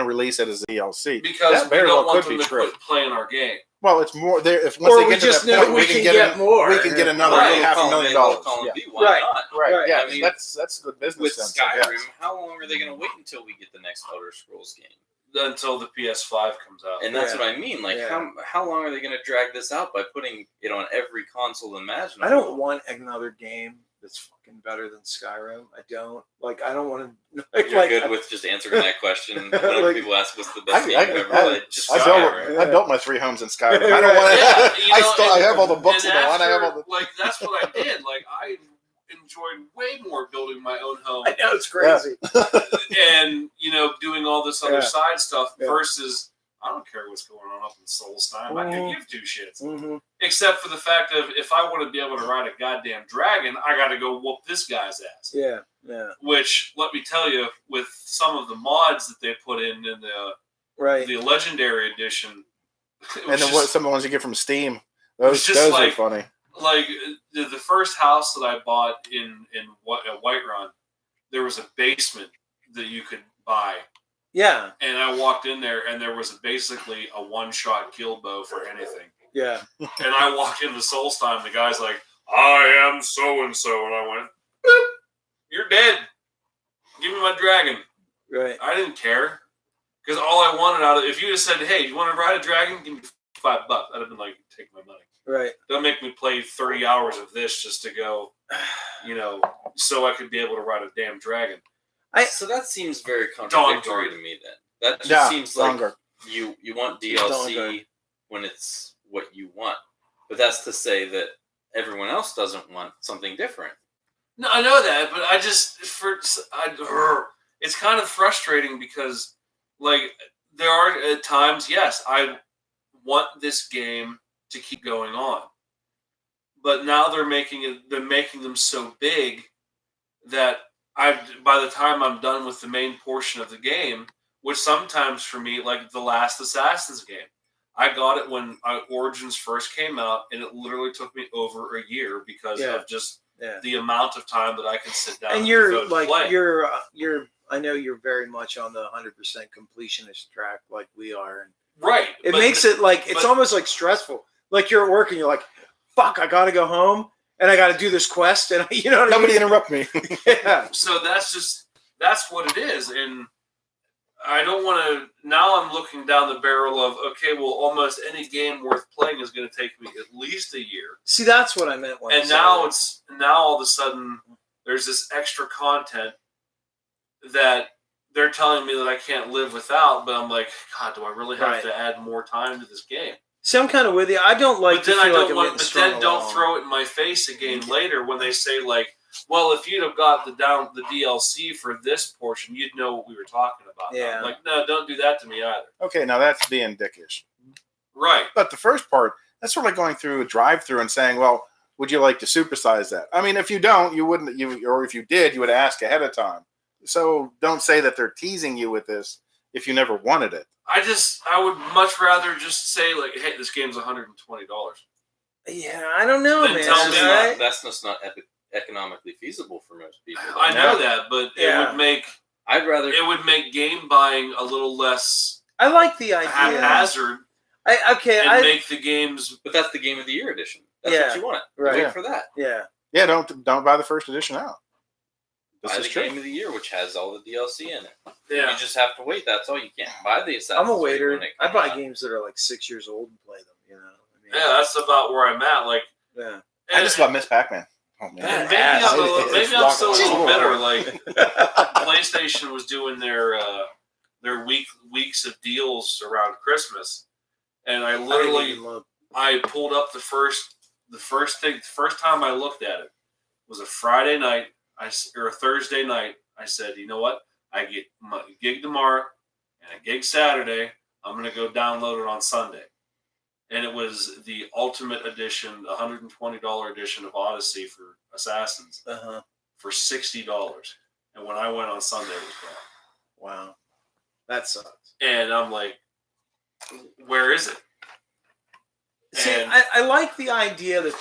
and release it as a DLC. Because that very we don't well want could them be to true. quit playing our game. Well, it's more there. If Or once they we get to just that know point, we can get more. We can get another Right. $500,000. Why Right. not? Right. Yeah. I mean, that's good business With sense. I Skyrim, guess. how long are they going to wait until we get the next Elder Scrolls game? Until the PS5 comes out. And that's what I mean. Like, how long are they going to drag this out by putting it on every console imaginable? I don't want another game that's fucking better than Skyrim. I don't. Like, I don't want to... You're good with just answering that question. Whenever people ask what's the best game you've ever played, just Skyrim. I built my 3 homes in Skyrim. I don't want to... I have all the books in the one. I have all the... Like, that's what I did. Like, I enjoyed way more building my own home. I know, it's crazy. And, doing all this other side stuff versus... I don't care what's going on up in Solstheim. I can give two shits. Mm-hmm. Except for the fact of if I want to be able to ride a goddamn dragon, I got to go whoop this guy's ass. Yeah. Which, let me tell you, with some of the mods that they put in the Legendary Edition. And then some of the ones you get from Steam. Those are funny. Like, the first house that I bought in Whiterun, there was a basement that you could buy. Yeah. And I walked in there, and there was basically a one-shot kill bow for anything. Yeah. And I walked into Solstheim, the guy's like, I am so-and-so. And I went, boop, you're dead. Give me my dragon. Right. I didn't care. Because all I wanted out of it, if you had said, hey, you want to ride a dragon? Give me $5. I'd have been like, take my money. Right. Don't make me play 30 hours of this just to go, so I could be able to ride a damn dragon. So that seems very contradictory to me then. That just seems like you want DLC when it's what you want. But that's to say that everyone else doesn't want something different. No, I know that, but it's kind of frustrating because, like, there are at times, yes, I want this game to keep going on. But now they're making them so big that by the time I'm done with the main portion of the game, which sometimes for me, like the last Assassin's game, I got it when Origins first came out, and it literally took me over a year because of just the amount of time that I can sit down. And you're like you're I know you're very much on the 100% completionist track, like we are. And right. It makes it like it's almost like stressful. Like you're at work and you're like, "Fuck, I got to go home." And I got to do this quest, and nobody interrupt me. Yeah. So that's what it is, and I don't want to. Now I'm looking down the barrel of almost any game worth playing is going to take me at least a year. See, that's what I meant. And now all of a sudden there's this extra content that they're telling me that I can't live without, but I'm like, God, do I really have to add more time to this game? See, I'm kind of with you. I don't like. But then don't throw it in my face again later when they say like, well, if you'd have got the DLC for this portion, you'd know what we were talking about. Yeah. I'm like, no, don't do that to me either. Okay, now that's being dickish. Right. But the first part, that's sort of like going through a drive-through and saying, well, would you like to supersize that? I mean, if you don't, you wouldn't. Or if you did, you would ask ahead of time. So don't say that they're teasing you with this if you never wanted it. I would much rather just say like, hey, this game's $120. Yeah, I don't know, man. That's just not economically feasible for most people. I know that, but it would make game buying a little less. I like the idea. Haphazard. Make the games, but that's the Game of the Year edition. That's what you want. Right. Wait for that. Yeah. Yeah. Don't buy the first edition out. Buy the Game of the Year, which has all the DLC in it. Yeah. You just have to wait. That's all. You can't buy the Assassin's I'm a waiter. I buy out. games that are like 6 years old and play them. That's about where I'm at. Like, I just love Miss Pac-Man. Oh man, maybe I'm still a little bitter. Like, PlayStation was doing their weeks of deals around Christmas, and I pulled up the first time I looked at it was a Friday night. Or a Thursday night, I said, you know what? I get my gig tomorrow and a gig Saturday. I'm going to go download it on Sunday. And it was the Ultimate Edition, the $120 edition of Odyssey for Assassins for $60. And when I went on Sunday, it was gone. Wow. That sucks. And I'm like, where is it? See, I like the idea that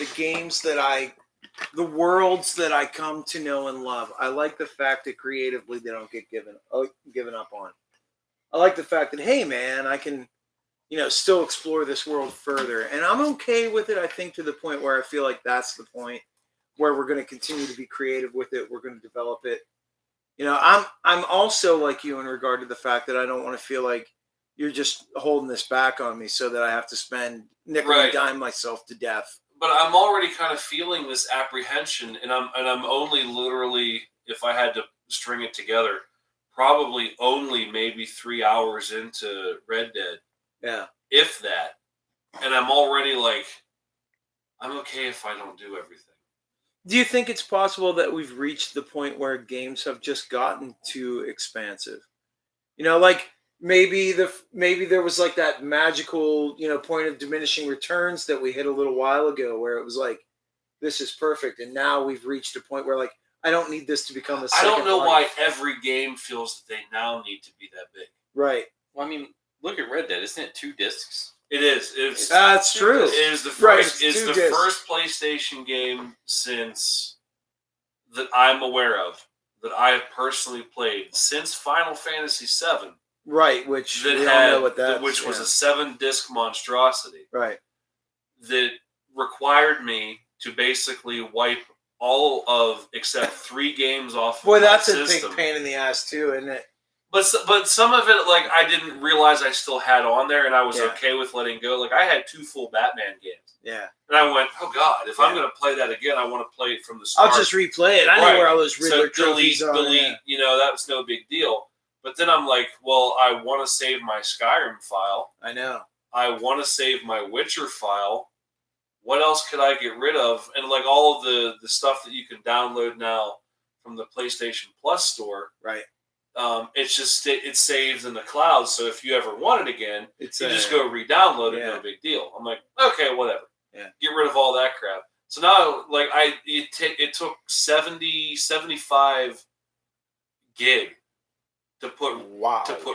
the worlds that I come to know and love, I like the fact that creatively they don't get given up on. I like the fact that, hey, man, I can, still explore this world further. And I'm okay with it, I think, to the point where I feel like that's the point where we're going to continue to be creative with it. We're going to develop it. I'm also like you in regard to the fact that I don't want to feel like you're just holding this back on me so that I have to spend nickel and dime myself to death. But I'm already kind of feeling this apprehension, and I'm only literally, if I had to string it together, probably only maybe 3 hours into Red Dead. Yeah. If that. And I'm already like, I'm okay if I don't do everything. Do you think it's possible that we've reached the point where games have just gotten too expansive? Like maybe there was like that magical, point of diminishing returns that we hit a little while ago where it was like, this is perfect. And now we've reached a point where like, I don't need this to become a second I don't know life. why every game feels that they now need to be that big. Right. Well, I mean, look at Red Dead. Isn't it 2 discs? It is. That's true. It is the first. Right, it's the first PlayStation game since that I'm aware of that I have personally played since Final Fantasy VII. Right, which that we had, all know what that which was a 7-disc monstrosity. Right. That required me to basically wipe all of except 3 games off. Boy, of that's my a system. big pain in the ass too, isn't it? But some of it, like, I didn't realize I still had on there, and I was okay with letting go. Like, I had 2 full Batman games. Yeah. And I went, oh, God, if I'm going to play that again, I want to play it from the start. I'll just replay it. I know where all those Riddler trophies are. Delete, that was no big deal. But then I'm like, well, I want to save my Skyrim file. I know. I want to save my Witcher file. What else could I get rid of? And, like, all of the stuff that you can download now from the PlayStation Plus store. Right. It's just it saves in the cloud. So if you ever want it again, you just go re-download it. No big deal. I'm like, okay, whatever. Yeah. Get rid of all that crap. So now, like, it took 75 gig to put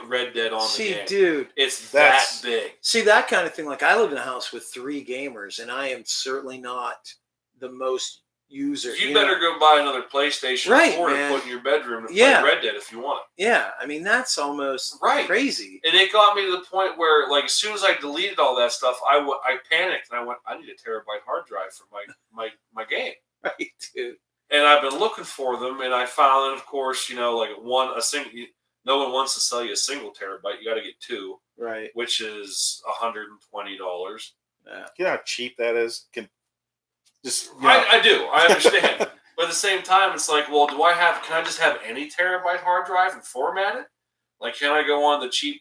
Red Dead on the game. Dude, it's that big. See, that kind of thing. Like, I live in a house with 3 gamers, and I am certainly not the most user. You better go buy another PlayStation 4 to put in your bedroom to play Red Dead if you want it. Yeah, I mean, that's almost crazy. And it got me to the point where, like, as soon as I deleted all that stuff, I panicked and I went, I need a terabyte hard drive for my game. Right, dude. And I've been looking for them, and I found, of course, like a single. No one wants to sell you a single terabyte. You got to get 2, right? Which is $120. Yeah, you know how cheap that is. I do. I understand. But at the same time, it's like, well, can I just have any terabyte hard drive and format it? Like, can I go on the cheap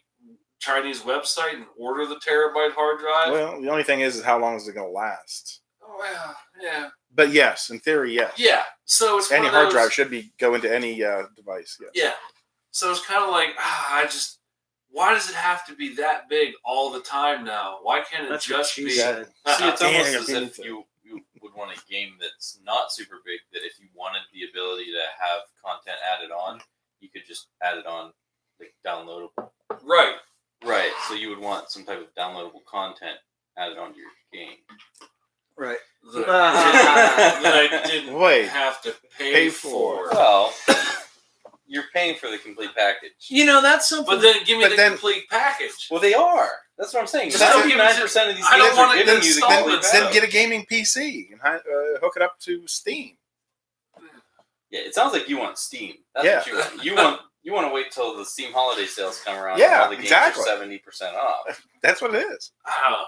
Chinese website and order the terabyte hard drive? Well, the only thing is how long is it going to last? Oh, well, yeah. But yes, in theory, yes. Yeah. So it's any hard drive should go into any device. Yes. Yeah. So it's kind of like, why does it have to be that big all the time now? Why can't it just be? See, it's almost as if you would want a game that's not super big, that if you wanted the ability to have content added on, you could just add it on, like, downloadable. Right. Right. So you would want some type of downloadable content added onto your game. Right. That I didn't have to pay for. Well, you're paying for the complete package. That's something. But then give me the complete package. Well, they are. That's what I'm saying. 79% of these games are giving you the complete package. Then get a gaming PC and hook it up to Steam. Yeah, it sounds like you want Steam. That's what you want. You want to wait till the Steam holiday sales come around and all the games are 70% off. That's what it is. I don't know.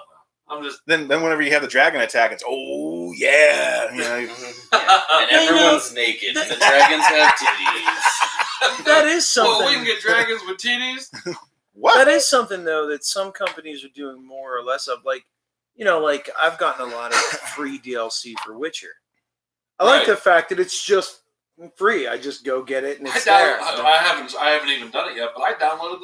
I'm just then whenever you have the dragon attack, it's yeah. And everyone's naked, and the dragons have titties. That is something. Well, we can get dragons with titties. What? That is something though that some companies are doing more or less of. Like, like I've gotten a lot of free DLC for Witcher. I like the fact that it's just free. I just go get it and it's there. I haven't even done it yet, but I downloaded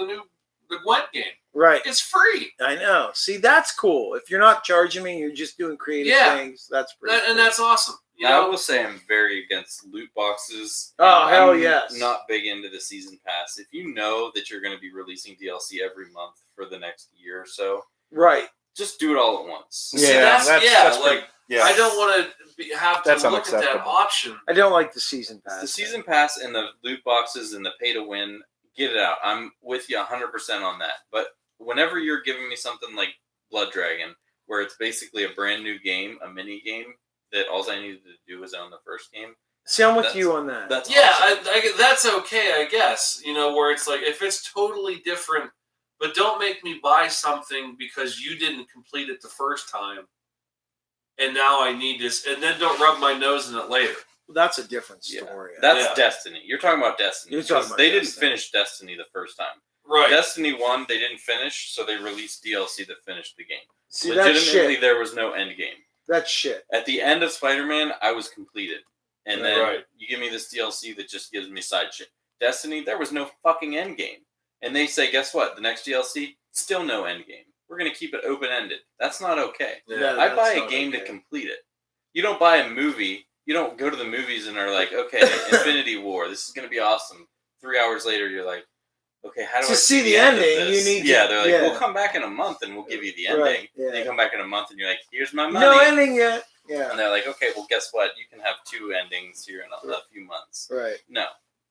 the Gwent game. Right. It's free. I know. See, that's cool. If you're not charging me, you're just doing creative things. That's pretty cool. And that's awesome. I will say I'm very against loot boxes. Oh, hell yes. I'm not big into the season pass. If you know that you're going to be releasing DLC every month for the next year or so, right, just do it all at once. Yeah, I don't want to have to look at that option. I don't like the season pass. The season pass and the loot boxes and the pay to win get it out. I'm with you 100% on that. But whenever you're giving me something like Blood Dragon, where it's basically a brand new game, a mini game, that all I needed to do was own the first game. See, I'm with you on that. That's yeah, awesome. that's okay, I guess. You know, where it's like, if it's totally different, but don't make me buy something because you didn't complete it the first time, and now I need this, and then don't rub my nose in it later. That's a different story. That's Destiny. You're talking about Destiny. They didn't finish Destiny the first time. Right. Destiny 1, they didn't finish, so they released DLC that finished the game. See, that's legitimately, shit. there was no end game. That's shit. At the end of Spider-Man, I was completed. And then Right. you give me this DLC that just gives me side shit. Destiny, there was no fucking end game. And they say, guess what? The next DLC, still no end game. We're going to keep it open-ended. That's not okay. Yeah, I buy a game to complete it. You don't buy a movie. You don't go to the movies and are like, okay, Infinity War, this is going to be awesome. 3 hours later, you're like, okay, how do I see the ending? You need they're like, we'll come back in a month and we'll give you the ending. Right, yeah. And you come back in a month and you're like, here's my money. No ending yet. Yeah. And they're like, okay, well, guess what? You can have 2 endings here in a few months. Right. No.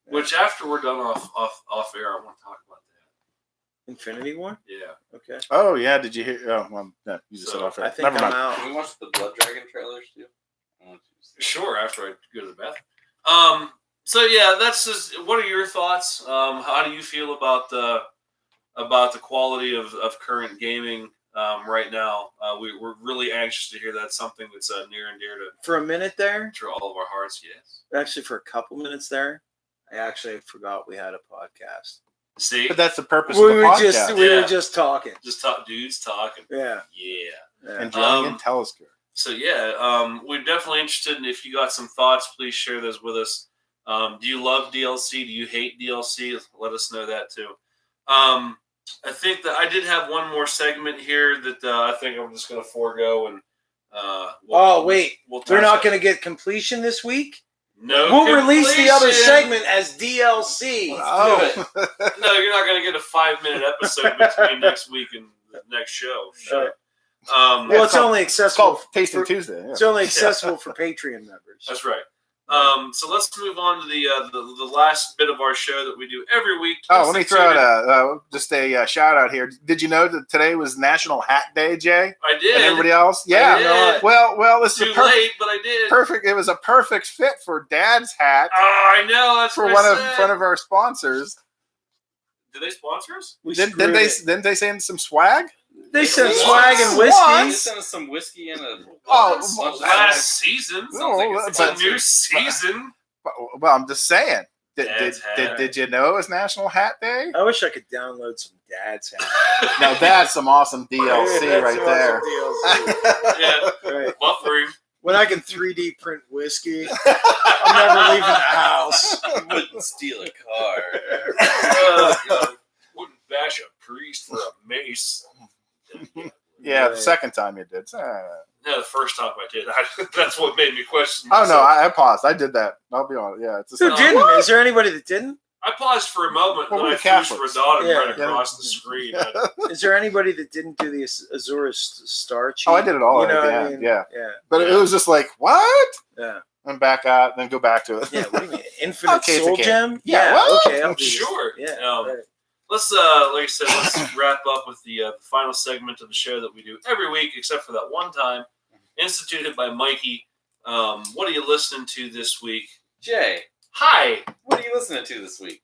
Which, after we're done off air, I want to talk about that. Infinity War? Yeah. Okay. Oh, yeah. Did you hear? Oh, well, no, you just said off air. I think Never mind. I'm out. Can we watch the Blood Dragon trailers too? Sure, after I go to the bathroom. So yeah, that's just. What are your thoughts? How do you feel about the quality of current gaming right now? We're really anxious to hear that. Something that's near and dear For a minute there, to all of our hearts. Yes. actually for a couple minutes there, I actually forgot we had a podcast. See, But that's the purpose We of the were podcast. we Yeah. were just talking. just talk, dudes talking. Yeah. Yeah. Enjoying and tell us good. So yeah, we're definitely interested in, if you got some thoughts, please share those with us. Do you love DLC? Do you hate DLC? Let us know that too. I think that I did have one more segment here that I think I'm just going to forego and. We're not going to get completion this week? No, we'll release the other completion. segment as DLC. Oh. No, you're not going to get a 5-minute episode between next week and the next show. Sure. Well, it's only It's accessible. called Tasting Tuesday. Yeah. It's only accessible for Patreon members. That's right. So let's move on to the last bit of our show that we do every week. Oh, let me throw out just a shout out here. Did you know that today was National Hat Day, Jay? I did. And everybody else? Yeah. I did. Well, this Too is a late, but I did. perfect. It was a perfect fit for Dad's hat Oh, I know. That's for what one I of said. one of our sponsors. Did they sponsor us? Didn't they send some swag? They sent What? swag and They whiskey. sent us some whiskey and a. Last season. It's a new season. Well, I'm just saying. Dad's hat. Did you know it was National Hat Day? I wish I could download some Dad's hat. Now that's some awesome DLC That's right there. awesome DLC. Yeah, Right. buffering. When I can 3D print whiskey, I'm never leaving the house. You wouldn't steal a car. God. Wouldn't bash a priest for a mace. Yeah, Right. the second time you did. No, the first time I did. That's what made me question Oh myself. no, I paused. I did that. I'll be honest. Yeah, it's just Who didn't? Is there anybody that didn't? I paused for a moment, Well, and we're then I threw Catholics. Radon Yeah. right across the screen. Is there anybody that didn't do the Azurus star cheat? Oh, I did it all You know at the what I end. mean? Yeah, Yeah. but it was just like what? Yeah. And back out, then go back to it. Yeah. What do you mean? Infinite Okay, it's soul okay. gem? Yeah, what? Okay. I'll do this. Sure. Yeah. Right. Let's, like I said, let's wrap up with the final segment of the show that we do every week, except for that one time, instituted by Mikey. What are you listening to this week? Jay, Hi, what are you listening to this week?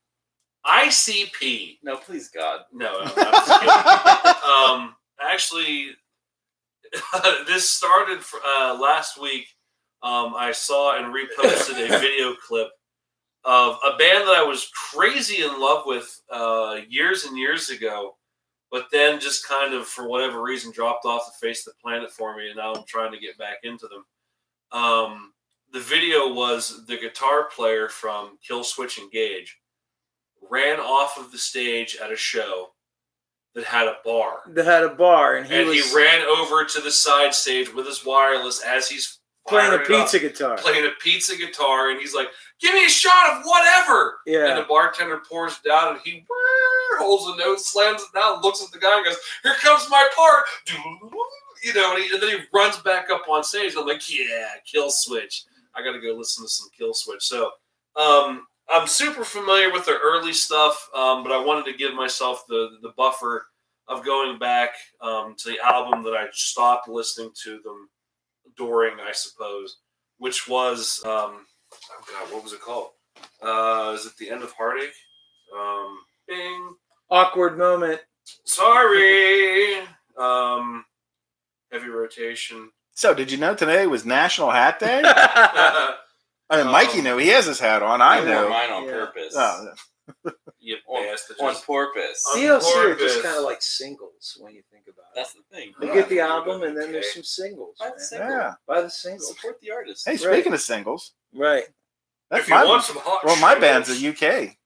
ICP. No, please, God. No, I'm just kidding. Actually, this started last week. I saw and reposted a video clip of a band that I was crazy in love with years and years ago, but then just kind of, for whatever reason, dropped off the face of the planet for me, and now I'm trying to get back into them. The video was the guitar player from Kill Switch Engage ran off of the stage at a show that had a bar. That had a bar, and he ran over to the side stage with his wireless as he's playing a firing it pizza up, guitar. playing a pizza guitar, and he's like, "Give me a shot of whatever." And Yeah. the bartender pours it down, and he holds the note, slams it down, looks at the guy, and goes, "Here comes my part." You know, and then he runs back up on stage. I'm like, "Yeah, Kill Switch. I got to go listen to some Kill Switch." So, I'm super familiar with their early stuff, but I wanted to give myself the buffer of going back to the album that I stopped listening to them during, I suppose, which was oh god, what was it called? Is it The End of Heartache? Bing. Awkward moment. Sorry. Heavy rotation. So, did you know today was National Hat Day? I I mean, Mikey knew he has his hat on. I wore know. mine on purpose. Oh, You On bastards. purpose. On DLC are purpose. just kind of like singles when you think about it. That's the thing. You get the album, and then there's some singles. Buy the Man. single. yeah. Buy the singles. Support the artist. Hey, speaking of singles, Right. that's If you my want some hot well, my singles, band's a UK.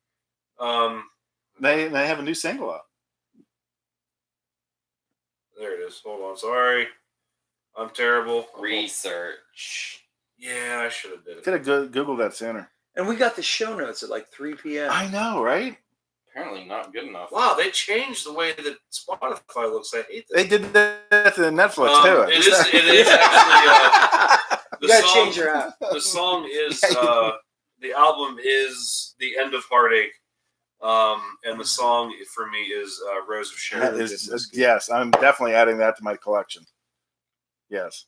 They have a new single out. there it is. Hold on. Sorry. I'm terrible. Research. Yeah, I should have did it. Could have Googled that sooner. And we got the show notes at like 3 p.m. I know, right? Apparently not good enough. Wow, they changed the way that Spotify looks. I hate this. They did that to Netflix too. It is actually. You gotta change your app. The song is Yeah, the album is The End of Heartache, and the song for me is Rose of That Sharon. is, yes, I'm definitely adding that to my collection. Yes.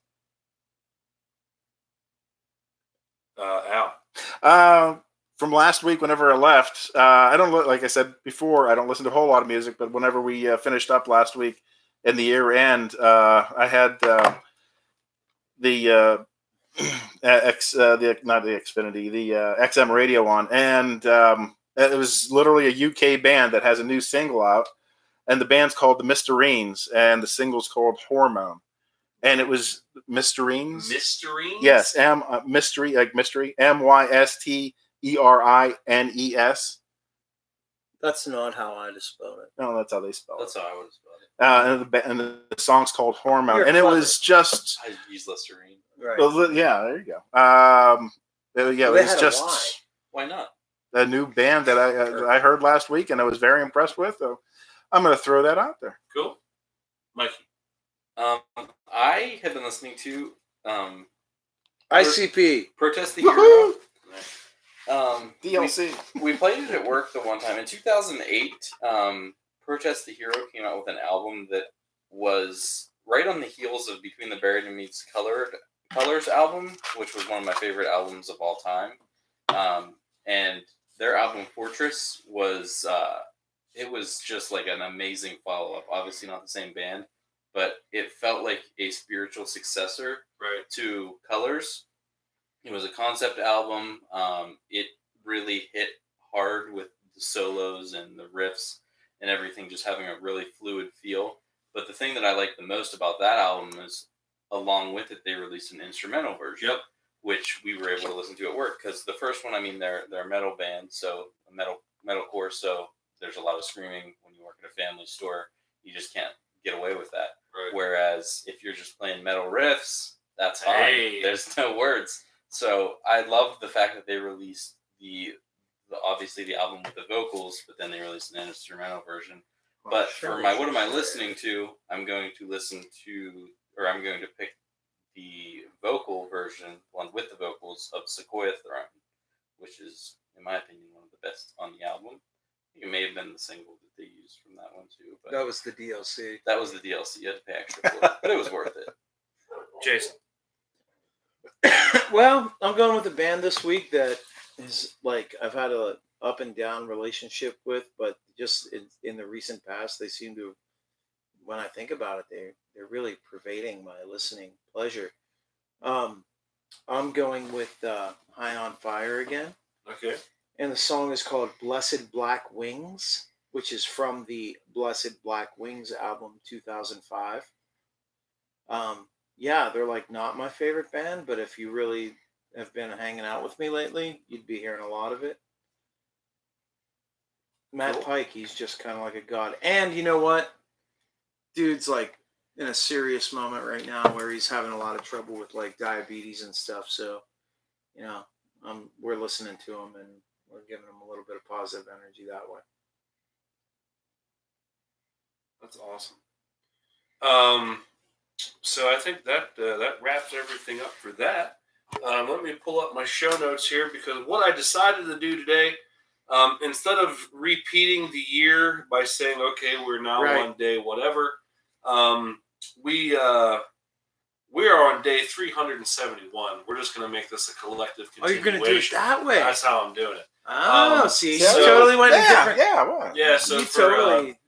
Al. From last week, whenever I left, I don't like I said before, I don't listen to a whole lot of music. But whenever we finished up last week in the year end, I had the not the Xfinity, the XM radio on, and it was literally a UK band that has a new single out, and the band's called the Mysterines, and the single's called Hormone, and it was Mysterines. Mysterines? Yes, mystery, like mystery, Mysterines. That's not how I'd have spelled it. No, that's how they spell it. That's how I would have spelled it. And the song's called Hormone, You're and it clever. was just I use Listerine. Right. well, yeah. There you go. It They was had a just lie. Why not? a new band that I heard last week, and I was very impressed with. So I'm going to throw that out there. Cool. Mikey. I have been listening to ICP. Protest the Woohoo! Hero. DLC. We played it at work the one time. In 2008, Protest the Hero came out with an album that was right on the heels of Between the Buried and Meets Colors album, which was one of my favorite albums of all time. And their album Fortress was it was just like an amazing follow-up. Obviously not the same band, but it felt like a spiritual successor to Colors. It was a concept album. It really hit hard with the solos and the riffs and everything, just having a really fluid feel. But the thing that I liked the most about that album is, along with it, they released an instrumental version, which we were able to listen to at work. Because the first one, I mean, they're a metal band, so a metalcore, so there's a lot of screaming when you work at a family store. You just can't get away with that. Right. Whereas if you're just playing metal riffs, that's fine. Hey. There's no words. So I love the fact that they released the obviously the album with the vocals, but then they released an instrumental version. But for my what am I listening to, I'm going to pick the vocal version, one with the vocals of Sequoia Throne, which is, in my opinion, one of the best on the album. It may have been the single that they used from that one too. But That was the DLC. that was the DLC. You had to pay extra for it, but it was worth it. Jason. Well, I'm going with a band this week that is like I've had a up and down relationship with, but just in the recent past, they seem to, when I think about it, they're really pervading my listening pleasure. I'm going with High on Fire again. Okay. And the song is called Blessed Black Wings, which is from the Blessed Black Wings album 2005. Yeah, they're like not my favorite band, but if you really have been hanging out with me lately, you'd be hearing a lot of it. Matt Pike, he's just kind of like a god. And you know what? Dude's like in a serious moment right now where he's having a lot of trouble with like diabetes and stuff. So, you know, we're listening to him and we're giving him a little bit of positive energy that way. That's awesome. So I think that wraps everything up for that. Let me pull up my show notes here, because what I decided to do today instead of repeating the year by saying, okay, we're now on day whatever, we are on day 371. We're just going to make this a collective continuation. Oh, you're going to do it that way? That's how I'm doing it. Oh, see, you totally went in different. Yeah, so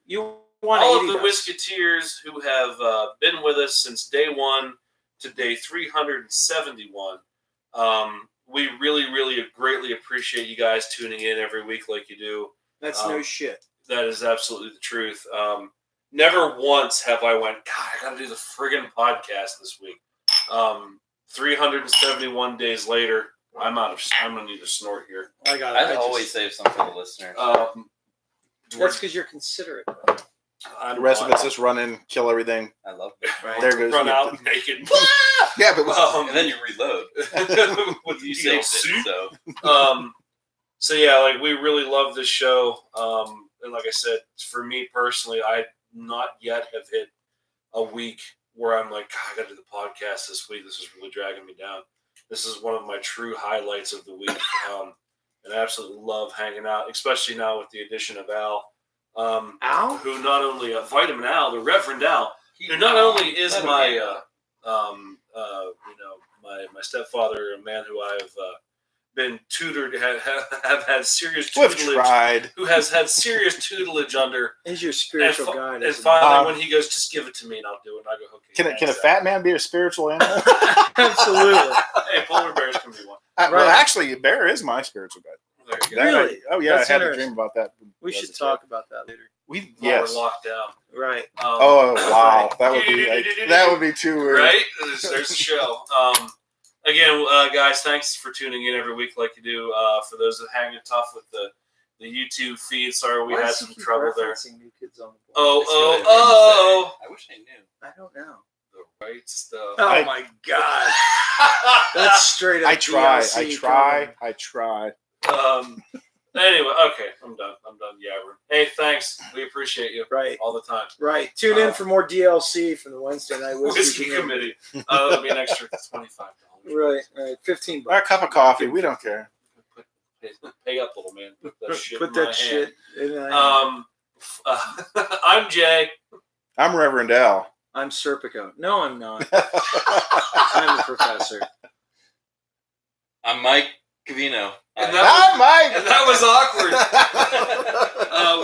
you want all of the Whisketeers who have been with us since day one to day 371, we really, really greatly appreciate you guys tuning in every week like you do. That's no shit. That is absolutely the truth. Never once have I went, God, I got to do the friggin' podcast this week. 371 days later, I'm going to need to snort here. I'd always save some for the listeners. That's because you're considerate. The rest of it's just run in, kill everything. I love it. Right. There goes. Run out naked. Yeah, but and then you reload. With you saved it, so yeah, like we really love this show. And like I said, for me personally, I not yet have hit a week where I'm like, God, I got to do the podcast this week. This is really dragging me down. This is one of my true highlights of the week. And I absolutely love hanging out, especially now with the addition of Al. Al? Who not only Vitamin Al, the Reverend Al, who not only is my my stepfather, a man who I've been tutored, have had serious tutelage, who has had serious tutelage under. Is your spiritual guide? And finally, when he goes, just give it to me and I'll do it. And I go, okay. Can a fat man be a spiritual animal? Absolutely. Hey, polar bears can be one. Well, actually, a bear is my spiritual guide. Really? Oh yeah, I had a dream about that. We should talk about that later. We're locked down. Right. Oh wow, that would be too weird. Right? There's the show. Again, guys, thanks for tuning in every week like you do. For those that hang it tough with the YouTube feed, sorry we had some trouble there. New Kids on the Block? Oh! I wish I knew. I don't know. The right stuff. Oh my God. That's straight up. I try. Anyway, okay, I'm done yabbering. Hey, thanks. We appreciate you. Right. All the time. Right. Tune in for more DLC from the Wednesday Night Whiskey Committee. That'll be an extra $25. Right. $15. Our cup of coffee. We don't care. Pay up, little man. Put that shit in my hand. I'm Jay. I'm Reverend Al. I'm Serpico. No, I'm not. I'm a professor. I'm Mike Cavino. And that was awkward.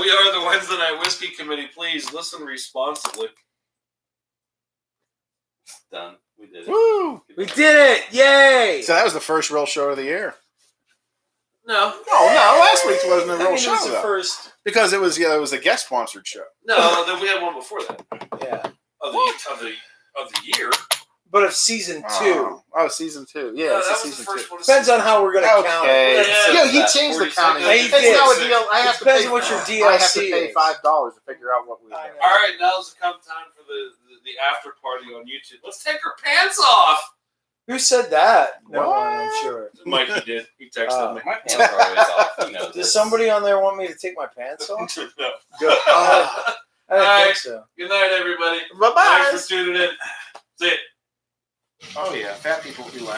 We are the Wednesday Night Whiskey Committee. Please listen responsibly. Done. We did it. Woo! We did it! Yay! So that was the first real show of the year. No. Last week's wasn't a real show. It was the first. Because it was a guest sponsored show. No, then we had one before that. Yeah. Of the year. But of season 2. Oh, season 2. Yeah, that was season the first 2. one. Depends on how we're going to count it. He changed the counting. He did. I have to pay what your DLC I have to pay $5 to figure out what we did. All right, now's the time for the after party on YouTube. Let's take our pants off. Who said that? No one, I'm sure. Mikey did. He texted me. My pants are always off. You know Does this. somebody on there want me to take my pants off? No. Good. I don't think so. Good night, everybody. Bye-bye. Thanks for tuning in. See ya. Oh, yeah. Fat people be like